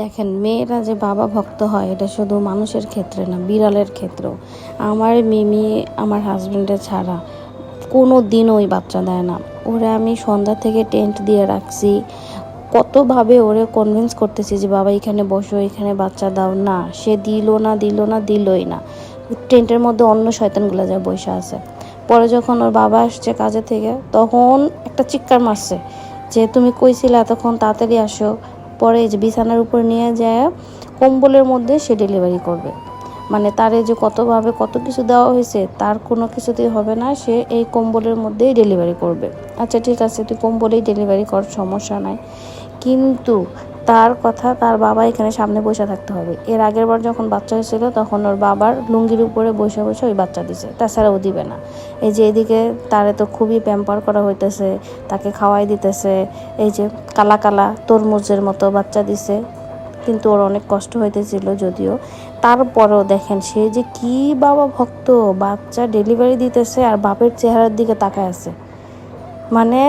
দেখেন, মেয়েরা যে বাবা ভক্ত হয় এটা শুধু মানুষের ক্ষেত্রে না, বিড়ালের ক্ষেত্রেও। আমার মিমি আমার হাজবেন্ডের ছাড়া কোনো দিন ওই বাচ্চা দেয় না। ওরে আমি সন্ধ্যা থেকে টেন্ট দিয়ে রাখছি, কতভাবে ওরে কনভিন্স করতেছি যে বাবা এখানে বসো, এখানে বাচ্চা দাও, না সে দিলই না। টেন্টের মধ্যে অন্য শয়তানগুলো যায় বসে আছে। পরে যখন ওর বাবা আসছে কাজে থেকে, তখন একটা চিৎকার মারছে যে তুমি কইছিলে এতক্ষণ তাড়াতাড়ি আসো। পরে এই যে বিছানার উপর নিয়ে যায় কম্বলের মধ্যে সে ডেলিভারি করবে। মানে তারে যে কতভাবে কত কিছু দেওয়া হয়েছে তার কোনো কিছুতেই হবে না, সে এই কম্বলের মধ্যেই ডেলিভারি করবে। আচ্ছা ঠিক আছে, তুই কম্বলেই ডেলিভারি কর, সমস্যা নাই, কিন্তু তার কথা তার বাবা এখানে সামনে বসে থাকতে হবে। এর আগের বার যখন বাচ্চা হয়েছিল তখন ওর বাবার লুঙ্গির উপরে বসে বসে ওই বাচ্চা দিছে, তাছাড়া ও দিবে না। এই যে এদিকে তারে তো খুবই প্যাম্পার করা হইতেছে, তাকে খাওয়াই দিতেছে, এই যে কালা কালা তরমুজের মতো বাচ্চা দিছে, কিন্তু ওর অনেক কষ্ট হইতেছিল যদিও। তারপরেও দেখেন সে যে কি বাবা ভক্ত, বাচ্চা ডেলিভারি দিতেছে আর বাপের চেহারার দিকে তাকায় আছে। মানে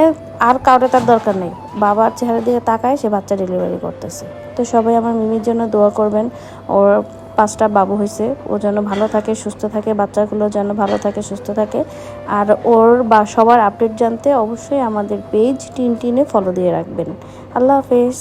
আর কাউরে তার দরকার নেই, বাবার চেহারার দিকে তাকায় সে বাচ্চা ডেলিভারি করতেছে। তো সবাই আমার মিমির জন্য দোয়া করবেন। ওর 5টা বাবু হয়েছে, ও যেন ভালো থাকে সুস্থ থাকে, বাচ্চাগুলো যেন ভালো থাকে সুস্থ থাকে। আর ওর বা সবার আপডেট জানতে অবশ্যই আমাদের পেজ টিনটিনে ফলো দিয়ে রাখবেন। আল্লাহ হাফেজ।